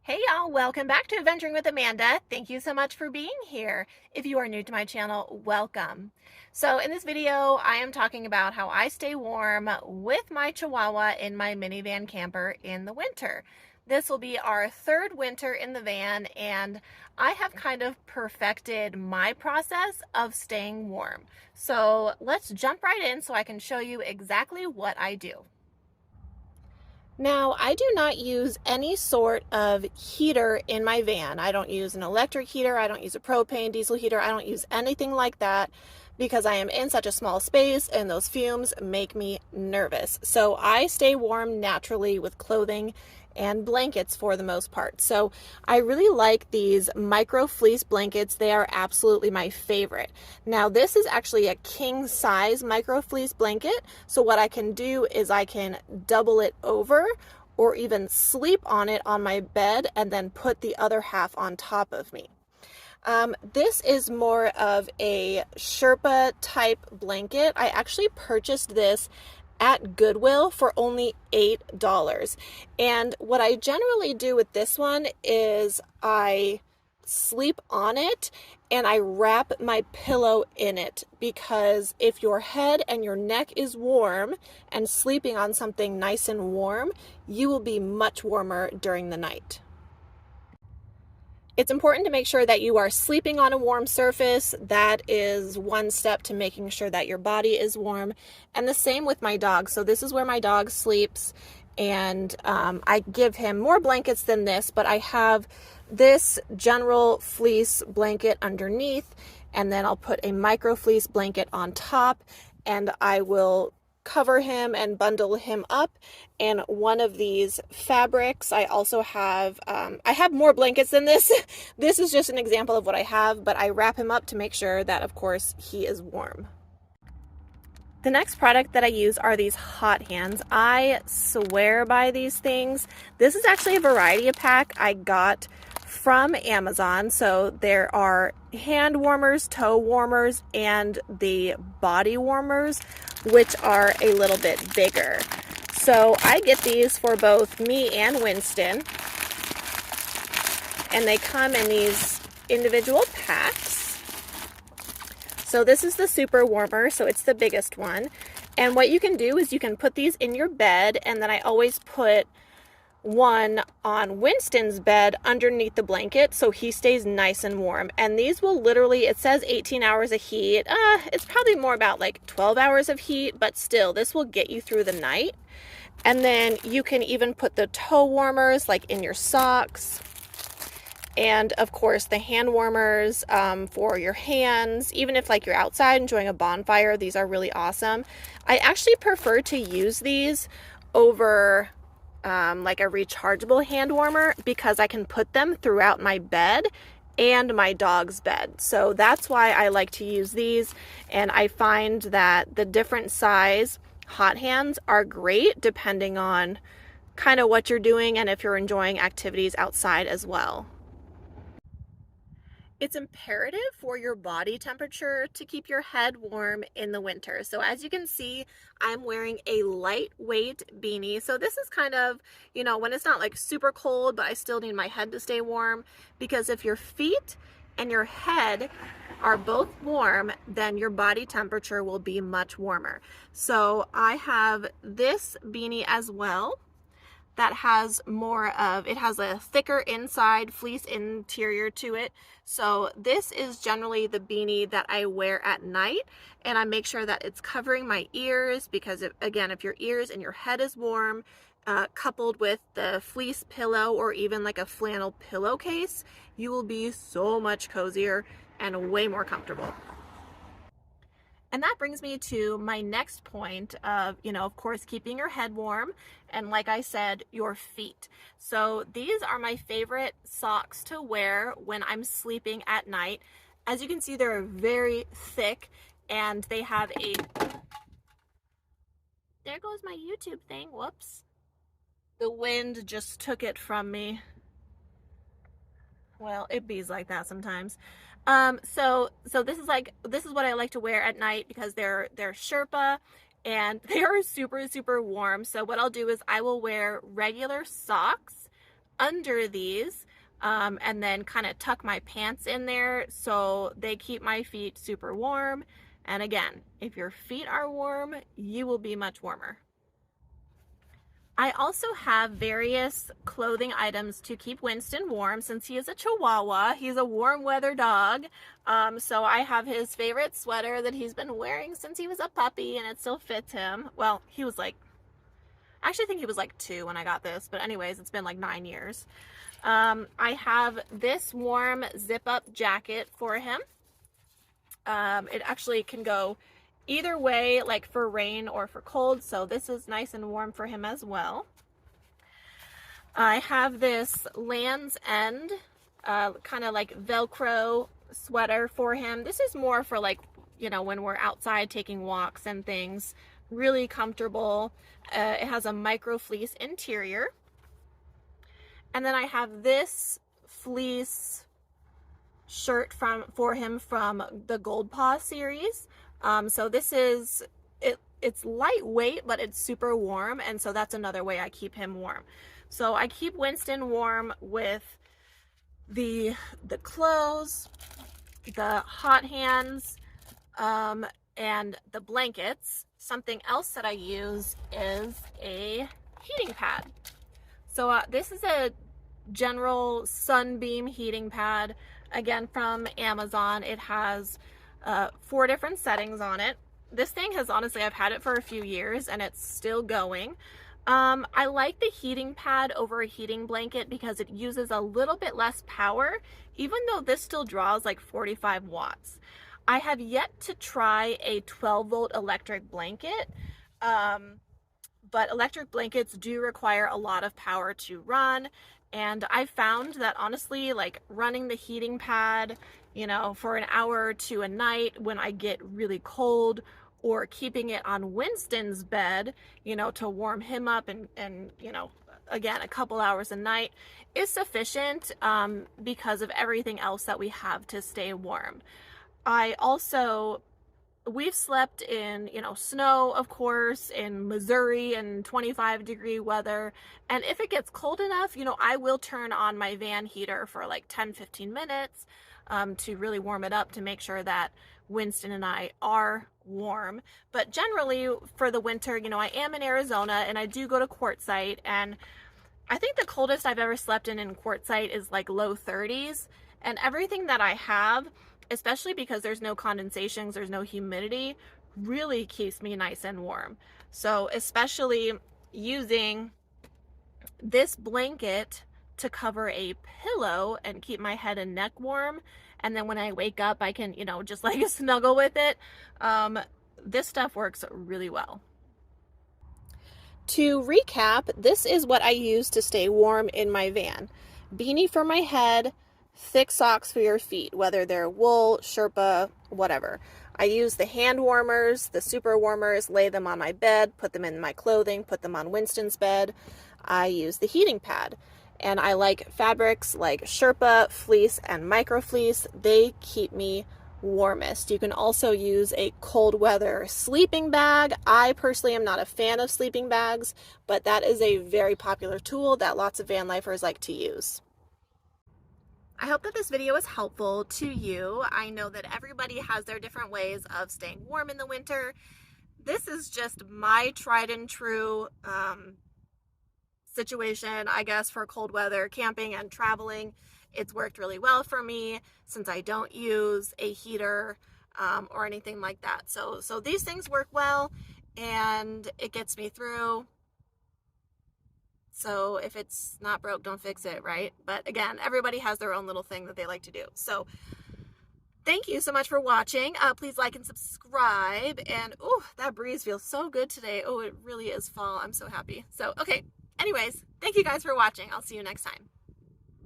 Hey y'all, welcome back to Adventuring with Amanda. Thank you so much for being here. If you are new to my channel, welcome. So in this video, I am talking about how I stay warm with my Chihuahua in my minivan camper in the winter. This will be our third winter in the van, and I have kind of perfected my process of staying warm. So let's jump right in so I can show you exactly what I do. Now, I do not use any sort of heater in my van. I don't use an electric heater. I don't use a propane, diesel heater. I don't use anything like that because I am in such a small space and those fumes make me nervous. So I stay warm naturally with clothing and blankets for the most part. So I really like these micro fleece blankets. They are absolutely my favorite. Now this is actually a king size micro fleece blanket. So what I can do is I can double it over or even sleep on it on my bed and then put the other half on top of me. This is more of a Sherpa type blanket. I actually purchased this at Goodwill for only $8. And what I generally do with this one is I sleep on it and I wrap my pillow in it, because if your head and your neck is warm and sleeping on something nice and warm, you will be much warmer during the night. It's important to make sure that you are sleeping on a warm surface. That is one step to making sure that your body is warm. And the same with my dog. So this is where my dog sleeps, and I give him more blankets than this, but I have this general fleece blanket underneath, and then I'll put a micro fleece blanket on top, and I will cover him and bundle him up in one of these fabrics. I also have, I have more blankets than this. This is just an example of what I have, but I wrap him up to make sure that, of course, he is warm. The next product that I use are these hot hands. I swear by these things. This is actually a variety pack I got from Amazon. So there are hand warmers, toe warmers, and the body warmers, which are a little bit bigger. So I get these for both me and Winston, and they come in these individual packs. So this is the super warmer, so it's the biggest one. And what you can do is you can put these in your bed, and then I always put one on Winston's bed underneath the blanket so he stays nice and warm. And these will literally, it says 18 hours of heat. It's probably more about like 12 hours of heat, but still, this will get you through the night. And then you can even put the toe warmers like in your socks. And of course the hand warmers for your hands. Even if like you're outside enjoying a bonfire, these are really awesome. I actually prefer to use these over like a rechargeable hand warmer, because I can put them throughout my bed and my dog's bed. So that's why I like to use these. And I find that the different size hot hands are great depending on kind of what you're doing and if you're enjoying activities outside as well. It's imperative for your body temperature to keep your head warm in the winter. So as you can see, I'm wearing a lightweight beanie. So this is kind of, you know, when it's not like super cold, but I still need my head to stay warm, because if your feet and your head are both warm, then your body temperature will be much warmer. So I have this beanie as well that has more of, it has a thicker inside fleece interior to it. So this is generally the beanie that I wear at night, and I make sure that it's covering my ears, because again, if your ears and your head is warm, coupled with the fleece pillow or even like a flannel pillowcase, you will be so much cozier and way more comfortable. And that brings me to my next point of, you know, of course, keeping your head warm. And like I said, your feet. So these are my favorite socks to wear when I'm sleeping at night. As you can see, they're very thick, and they have a, there goes my YouTube thing. Whoops. The wind just took it from me. Well, it bees like that sometimes. So this is what I like to wear at night, because they're Sherpa and they are super, super warm. So what I'll do is I will wear regular socks under these and then kind of tuck my pants in there so they keep my feet super warm. And again, if your feet are warm, you will be much warmer. I also have various clothing items to keep Winston warm since he is a Chihuahua. He's a warm weather dog. So I have his favorite sweater that he's been wearing since he was a puppy and it still fits him. Well, he was like, I actually think he was like 2 when I got this, but anyways, it's been like 9 years. I have this warm zip up jacket for him. It actually can go either way, like for rain or for cold, so this is nice and warm for him as well. I have this Land's End kind of like Velcro sweater for him. This is more for like, you know, when we're outside taking walks and things. Really comfortable. It has a micro fleece interior. And then I have this fleece shirt for him from the Gold Paw series. So this is, it's lightweight, but it's super warm. And so that's another way I keep him warm. So I keep Winston warm with the clothes, the hot hands, and the blankets. Something else that I use is a heating pad. So this is a general sunbeam heating pad, again from Amazon. It has 4 different settings on it. This thing has, honestly, I've had it for a few years and it's still going. I like the heating pad over a heating blanket because it uses a little bit less power, even though this still draws like 45 watts. I have yet to try a 12-volt electric blanket, but electric blankets do require a lot of power to run. And I found that honestly, like running the heating pad, you know, for an hour or 2 a night when I get really cold, or keeping it on Winston's bed, you know, to warm him up and you know, again, a couple hours a night is sufficient because of everything else that we have to stay warm. We've slept in, you know, snow, of course, in Missouri and 25-degree weather. And if it gets cold enough, you know, I will turn on my van heater for like 10-15 minutes to really warm it up to make sure that Winston and I are warm. But generally for the winter, you know, I am in Arizona and I do go to Quartzsite, and I think the coldest I've ever slept in Quartzsite is like low 30s. And everything that I have, especially because there's no condensation, there's no humidity, really keeps me nice and warm. So especially using this blanket to cover a pillow and keep my head and neck warm, and then when I wake up I can, you know, just like snuggle with it. This stuff works really well. To recap, this is what I use to stay warm in my van. Beanie for my head, thick socks for your feet, whether they're wool, Sherpa, whatever. I use the hand warmers, the super warmers, lay them on my bed, put them in my clothing, put them on Winston's bed. I use the heating pad. And I like fabrics like Sherpa, fleece, and micro fleece. They keep me warmest. You can also use a cold weather sleeping bag. I personally am not a fan of sleeping bags, but that is a very popular tool that lots of van lifers like to use. I hope that this video was helpful to you. I know that everybody has their different ways of staying warm in the winter. This is just my tried and true situation, I guess, for cold weather camping and traveling. It's worked really well for me since I don't use a heater or anything like that. So these things work well and it gets me through. So if it's not broke, don't fix it, right? But again, everybody has their own little thing that they like to do. So thank you so much for watching. Please like and subscribe. And oh, that breeze feels so good today. Oh, it really is fall. I'm so happy. So, okay. Anyways, thank you guys for watching. I'll see you next time.